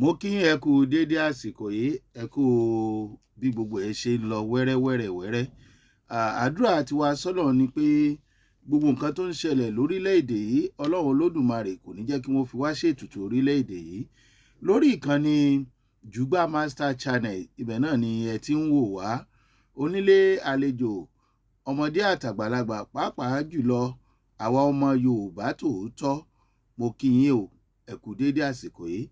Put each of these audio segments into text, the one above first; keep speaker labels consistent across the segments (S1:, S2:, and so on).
S1: Mo kí yín ẹ kú déédé àsìkò yìí, ẹ kú bí gbogbo ẹ̀ ṣe ń lọ wẹ́rẹ́wẹ́rẹ́wẹ́rẹ́. Àdúrà tiwa sọ́lọ́run ni pé gbogbo nǹkan tó ń ṣẹlẹ̀ lórílẹ̀‐èdè yìí, Ọlọ́run Olódùmarè kò ní jẹ́ kí wọ́n fi wá ṣètùtù orílẹ̀‐èdè yìí. Lórí ìkànnì Jugba Master Channel, ibẹ̀ náà ni ẹ ti ń wò wá. Onílé àlejò, ọmọdé àtàgbàlagbà, pàápàá jùlọ àwa ọmọ Yorùbá tòótọ́, mo kí yín o, ẹ kú déédé àsìkò yìí.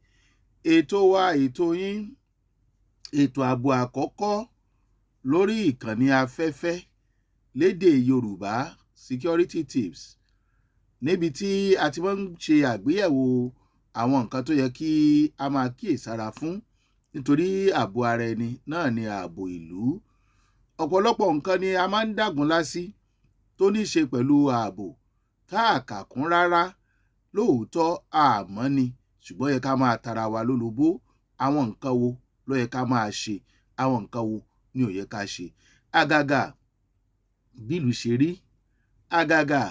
S1: Ètò wa, ètò yín, ètò ààbò àkọ́kọ́ lórí ìkànnì afẹ́fẹ́ lédè Yorùbá, Security Tips, níbi tí a ti máa ń ṣe àgbéyẹ̀wò àwọn nǹkan tó yẹ kí a máa kíyèsára fún, nítorí ààbò ara ẹni náà ni ààbò ìlú. Ọ̀pọ̀lọpọ̀ nǹkan ni a máa ń dàgúnlá sí tó ní ṣe pẹ̀lú ààbò tá a kà kún rárá. Lóòótọ́ àmọ́ ni, ṣùgbọ́n yẹ ká máa tara wa lólobó. Àwọn nǹkan wo ló yẹ ká máa ṣe, àwọn nǹkan wo ni ò yẹ ká ṣe. Àgàgà bílù ṣe rí, àgàgà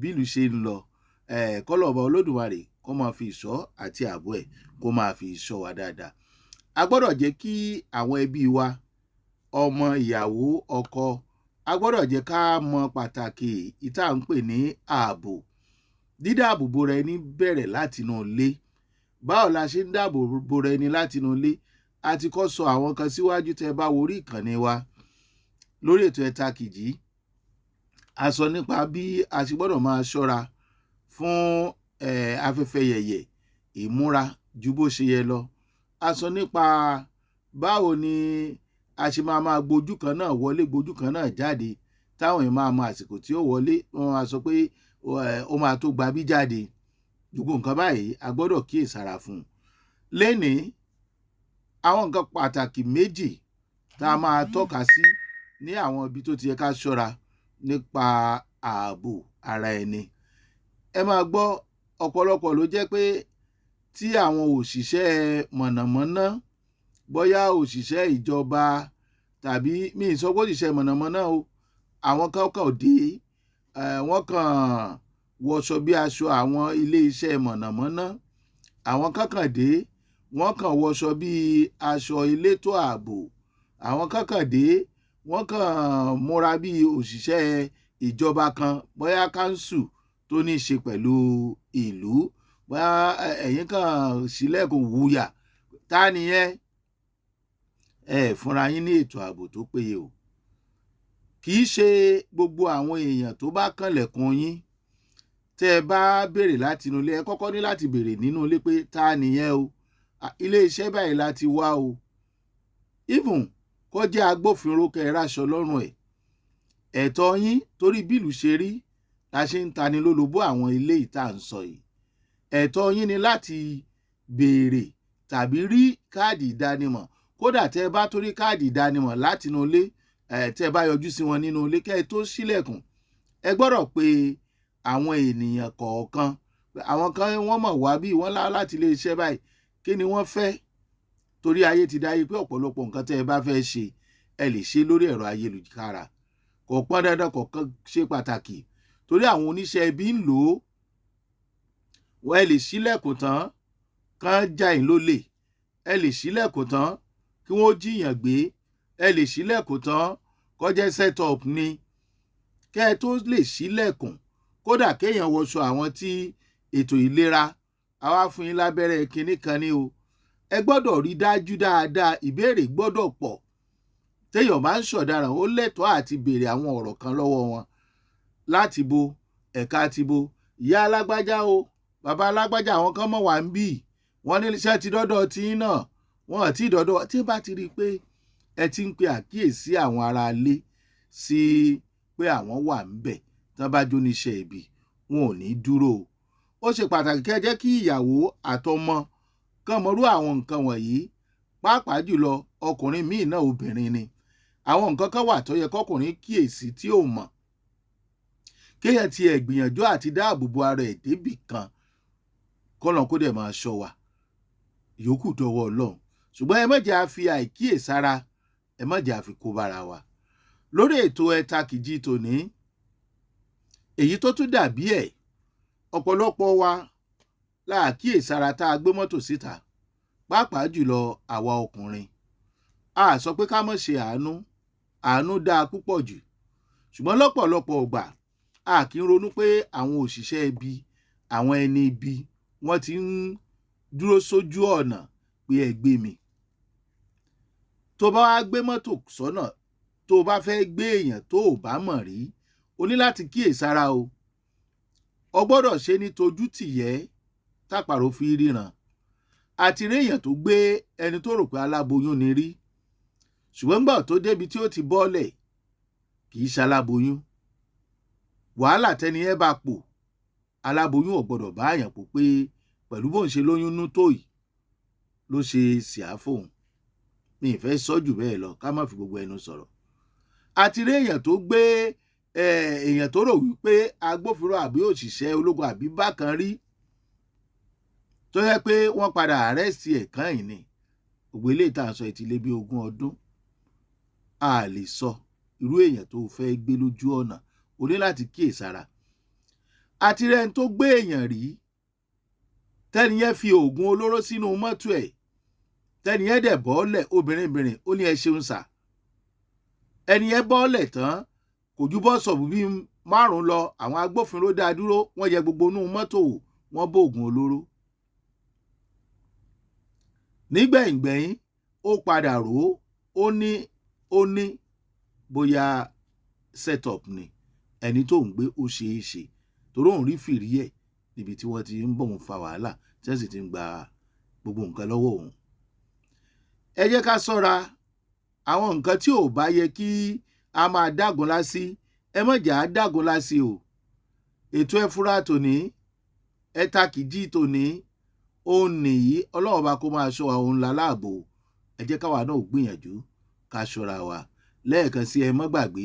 S1: bílù ṣe ń lọ, kọ́lọ́ọ̀bá Olódùmarè kó máa fi ìṣọ́ àti ààbò ẹ̀ kó máa fi ìṣọ́ wa dáadáa. A gbọ́dọ̀ jẹ́ kí àwọn ẹbí wa, ọmọ, ìyàwó, ọkọ, a gbọ́dọ̀ jẹ́ ká mọ pàtàkì ìta ń pè ní ààbò. Dídáàbòbò rẹ ní bẹ̀rẹ̀ látinú ilé. Báwo la ṣe ń dáàbòbò rẹ ní látinú ilé? A ti kọ́ sọ àwọn kan síwájú tẹ́ bá wo orí ìkànnì wa lórí ètò Ẹ̀ta Kìjì. A sọ nípa bí a ṣe gbọ́dọ̀ máa ṣọ́ra fún afẹ́fẹ́ yẹ̀yẹ̀, ìmúra ju bó ṣe yẹ lọ. A sọ nípa báwo ni a ṣe máa gbojú kan náà wọlé, gbojú kan náà jáde, táwọn èèyàn máa mọ àsìkò tí ó wọlé, wọ́n máa sọ pé ó máa tó gba bí jáde. Gbogbo nǹkan báyìí a gbọ́dọ̀ kíyèsára fún. Lénìí, àwọn nǹkan pàtàkì méjì tá a máa tọ́ka sí ní àwọn ibi tó ti yẹ ká ṣọ́ra nípa ààbò ara ẹni. Ẹ máa gbọ́, ọ̀pọ̀lọpọ̀ ló jẹ́ pé tí àwọn òṣìṣẹ́ mọ̀nàmọ́ná, bóyá òṣìṣẹ́ ìjọba tàbí mi ì sọ pé òṣìṣẹ́ mọ̀nàmọ́ná o, àwọn kan kàn dé, wọ́n kàn wọṣọ bí aṣọ àwọn ilé iṣẹ́ mọ̀nàmọ́ná, àwọn kan kàn dé, wọ́n kàn wọṣọ bí aṣọ elétò ààbò, àwọn kan kàn dé, wọ́n kàn múra bí òṣìṣẹ́ ìjọba kan, bóyá káńsù tó ní í ṣe pẹ̀lú ìlú, bóyá ẹ̀yin kàn ṣílẹ̀kùn wúyà, ta nìyẹn? Fúnra yín ní ètò ààbò tó péye o. Kì í ṣe gbogbo àwọn èèyàn tó bá kànlẹ̀kùn yín tẹ́ ẹ bá béèrè láti inú ilé, ẹ kọ́kọ́ ní láti béèrè nínú ilé pé ta nìyẹn o, ilé iṣẹ́ báyìí láti wá o. Even kó jẹ́ agbófinró kẹ́ ẹ ráṣọ lọ́rùn ẹ̀, ẹ̀tọ́ yín, torí bílù ṣe rí la ṣe ń tani lólobó àwọn ilé ìta ń sọ yìí. Ẹ̀tọ́ yín ni láti béèrè tàbí rí káàdì ìdánimọ̀. Kódà tẹ́ ẹ bá tó rí káàdì ìdánimọ̀ látinú ilé, tẹ́ ẹ bá yọjú sí wọn nínú ilé kẹ́ ẹ tó ṣílẹ̀kùn, ẹ gbọ́dọ̀ pé àwọn ènìyàn kọ̀ọ̀kan, àwọn kan wọ́n mọ̀ wá bí wọ́n láti ilé iṣẹ́ báyìí, kí ni wọ́n fẹ́? Torí ayé ti dáyé pé ọ̀pọ̀lọpọ̀ nǹkan tẹ́ ẹ bá fẹ́ ṣe, ẹ lè ṣe lórí ẹ̀rọ ayélujára. Kò pọn dandan, kọ̀ọ̀kan ṣe pàtàkì, torí àwọn oníṣẹ́ ibi ń lò ó. Ẹ lè ṣílẹ̀kùn tán kán já yín lólè, ẹ lè ṣílẹ̀kùn tán kí wọ́n jíyàn gbé, ẹ lè ṣílẹ̀kùn tán kó jẹ́ set up ni. Kẹ́ ẹ tó lè ṣílẹ̀kùn, kódà kéèyàn wọṣọ àwọn tí ètò ìlera, àwa fún yín lábẹ́rẹ́ kinní kan ní o, ẹ gbọ́dọ̀ rí dájú dáadáa, ìbéèrè gbọ́dọ̀ pọ̀. Téèyàn bá ń ṣọ̀daràn, ó lẹ́tọ̀ọ́ àti béèrè àwọn ọ̀rọ̀ kan lọ́wọ́ wọn. Láti bo, ẹ̀ka ti bo, ìyá alágbájá o, bàbá alágbájá, àwọn kan mọ̀ wá ń bì, wọ́n ní iṣẹ́ ti dọ́dọ̀ tí náà, wọ́n àti ìdọ́dọ̀ tí bá ti rí i pé ẹ ti ń pe àkíyèsí àwọn ará ilé sí pé àwọn wà ń bẹ̀, tán bá jó níṣẹ́ ibi, wọn ò ní dúró. Ó ṣe pàtàkì kẹ́ ẹ jẹ́ kí ìyàwó àtọmọ kán mọrú àwọn nǹkan wọ̀nyí, pàápàá jùlọ ọkùnrin míì náà, obìnrin ni. Àwọn nǹkan kan wà tó yẹ kọkùnrin kíyèsí tí ò mọ̀. Kéèyàn ti ẹ̀ gbìyànjú àti dáàbòbò ara ẹ̀ débì kan, kọ́lọ́run kó dẹ̀ máa ṣọ́ wa, ìyókù dọwọ́ Ọlọ́run. Ṣùgbọ́n ẹ má jẹ́ a fi àìkíyèsára, ẹ má jẹ́ a fi kó bára wa. Lórí ètò Ẹ̀ta Kìjì tòní, èyí tó tún dàbí ẹ̀, ọ̀pọ̀lọpọ̀ wa la kíyèsára tá a gbé mọ́tò síta pàápàá jùlọ àwa ọkùnrin. A sọ pé ká má ṣe àánú dáa púpọ̀ jù, ṣùgbọ́n lọ́pọ̀lọpọ̀ ìgbà a kì í ronú pé àwọn òṣìṣẹ́ ibi, àwọn ẹni ibi, wọ́n ti ń dúró sójú ọ̀nà pé ẹ gbé mi. Tó bá wá gbé mọ́tò sọ́nà, tó bá fẹ́ gbé èèyàn tó ò bá mọ̀ rí, o ní láti kíyèsára o. O gbọ́dọ̀ ṣe ní tojú tìyẹ́ tápàrò fi ríran. Àti rí èèyàn tó gbé ẹni tó rò pé aláboyún ni rí, ṣùgbọ́n nígbà tó débi tí ó ti bọ́lẹ̀ kì í ṣaláboyún. Wàhálà tẹni ẹ bá pò, aláboyún ò gbọ́dọ̀ bá àyàn pò pé pẹ̀lú bóun ṣe lóyún nú tó yìí ló ṣe síá fóun. Mi ì fẹ́ sọ jù bẹ́ẹ̀ lọ, ká má fi gbogbo ẹnu sọ̀rọ̀. Àti rí èèyàn tó gbé èèyàn tó rò wípé agbófinró àbí òṣìṣẹ́ ológun àbí bákan rí, tó yẹ pé wọ́n padà àrẹ́sì ẹ̀ kàn yìí ni. Gbogbo eléyìí tá à ń sọ ti lé bí 20 ọdún. A lè sọ irú èèyàn tó fẹ́ gbé lójú ọ̀nà, o ní láti kíyèsára. Àti rẹ́ni tó gbé èèyàn rí, tẹ́ni yẹn fi oògùn olóró sínú mọ́tò ẹ̀, tẹ́ni yẹn dẹ̀ bọ́ọ̀lẹ̀, obìnrin ó ní ẹ ṣeun sà. Ẹni yẹn bọ́ọ̀lẹ̀ tán, kò ju bọ́sọ̀bù bí 5 lọ, àwọn agbófinró dá dúró, wọ́n yẹ gbogbo inú mọ́tò wò, wọ́n bó oògùn olóró. Nígbẹ̀yìngbẹ̀yìn ó padà rò ó ní bóyá setup ni ẹni tó ń gbé ó ṣeé ṣe, torí òun rí fìrí ẹ̀ níbi tí wọ́n ti ń bọ̀ òun fa wàhálà tí wọ́n sì ti ń gba gbogbo nǹkan lọ́wọ́ òun. Ẹ jẹ́ ká ṣọ́ra àwọn nǹkan tí ò bá yẹ kí a máa dágunlá sí, ẹ má jẹ́ á dágunlá sí o. Ètò ẹ fura tòní, ẹ takìjí tòní, òun nìyí, Ọlọ́run bá kó máa ṣọ́ wa, òun la láàbò. Ẹ jẹ́ káwa náà gbìyànjú ká ṣọ́ra wa. Lẹ́ẹ̀kan sí, ẹ má gbàgbé,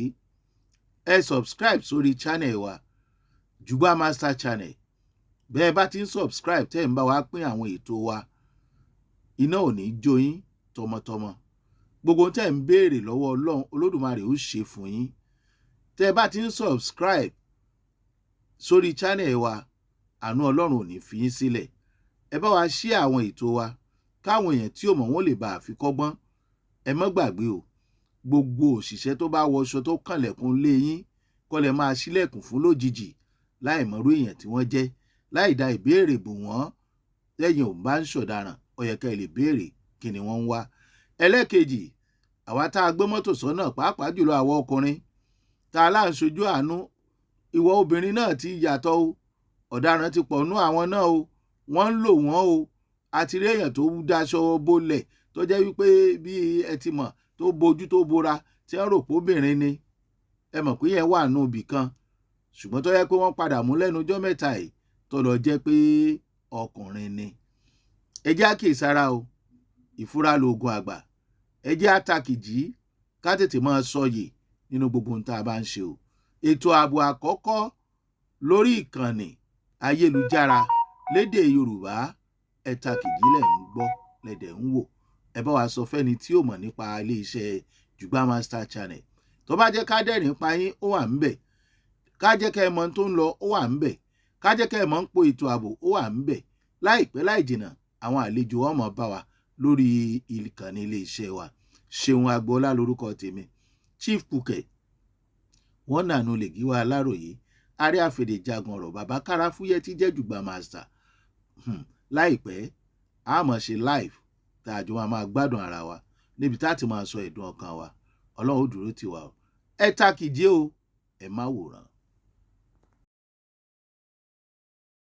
S1: ẹ subscribe sórí channel wa, Jugba Master Channel. Bẹ́ẹ̀ bá ti ń subscribe tẹ́ ń bá wa pín àwọn ètò wa, iná ò ní jó yín tọmọtọmọ. Gbogbo tẹ́ ń béèrè lọ́wọ́ Ọlọ́run Olódùmarè ó ṣe fún yín. Tẹ́ bá ti ń subscribe sórí channel wa, àánú Ọlọ́run ò ní fi yín sílẹ̀. Ẹ bá wa share àwọn ètò wa, káwọn èèyàn tí ò mọ̀ wọ́n lè bá àfikọ́gbọ́n. Ẹ má gbàgbé o, gbogbo òṣìṣẹ́ tó bá wọṣọ tó kànlẹ̀kùn lé yín kọ́ lẹ máa ṣílẹ̀kùn fún lójijì, láì mọ̀rú èèyàn tí wọ́n jẹ́, láì da ìbéèrè bò wọ́n. Lẹ́yìn ò bá ń ṣọ̀daràn, ó yẹ ká ẹ lè béèrè kí ni wọ́n ń wá. Ẹlẹ́kejì, àwa tá a gbé mọ́tò sọ́nà, pàápàá jùlọ àwọn ọkùnrin tá a lá ń ṣojú àánú, ìwọ obìnrin náà ti yàtọ̀ o. Ọ̀daràn ti pọ̀ nú àwọn náà o, wọ́n ń lò wọ́n o. Àti rí èèyàn tó daṣọ bolẹ̀ tó jẹ́ wípé bí ẹ ti mọ̀, tó bojú tó bora, tí wọ́n rò pé obìnrin ni. Ẹ mọ̀ pé yẹn wà nù ibì kan, ṣùgbọ́n tó yẹ pé wọ́n padà mú lẹ́nu ọjọ́ mẹ́ta yìí tó lọ jẹ́ pé ọkùnrin ni. Ẹ jẹ́ á kíyèsára o, ìfura lòògùn àgbà. Ẹ jẹ́ á takìjí, ká tètè máa sọyè nínú gbogbo ohun tá a bá ń ṣe o. Ètò ààbò àkọ́kọ́ lórí ìkànnì ayélujára lédè Yorùbá, ẹ takìjí lẹ̀ ń gbọ́, lẹ̀dẹ̀ ń wò. Ẹ bá wa sọ fẹ́ni tí ò mọ̀ nípa iléeṣẹ́ Jugba Master Channel. Tó bá jẹ́ ká dẹ́rìn pa yín, ó wà ńbẹ̀. Ká jẹ́ kẹ́ ẹ mọ̀ tó ń lọ, ó wà ńbẹ̀. Ká jẹ́ kẹ́ ẹ mọ̀ ń po ètò ààbò, ó wà ńbẹ̀. Láìpẹ́ láì jìnnà, àwọn àlejò wọn mọ̀ bá wa lórí ìkànnì iléeṣẹ́ wa. Ṣeun Agboola lórúkọ tèmi. Chief Púkẹ̀, wọ́n nànú lè gíwá Aláròyé, ààrẹ àfèdèjagun ọ̀rọ̀ bàbá Káráfúyẹ́ tí jẹ́ Jugba Master. Láìpẹ́ a máa ṣe live tá a jọ máa gbádùn ara wa níbi tá a ti máa sọ ẹ̀dùn ọkàn wa. Ọlọ́run ó dúró tì wá o. Ẹ takìjí o, ẹ má wòran.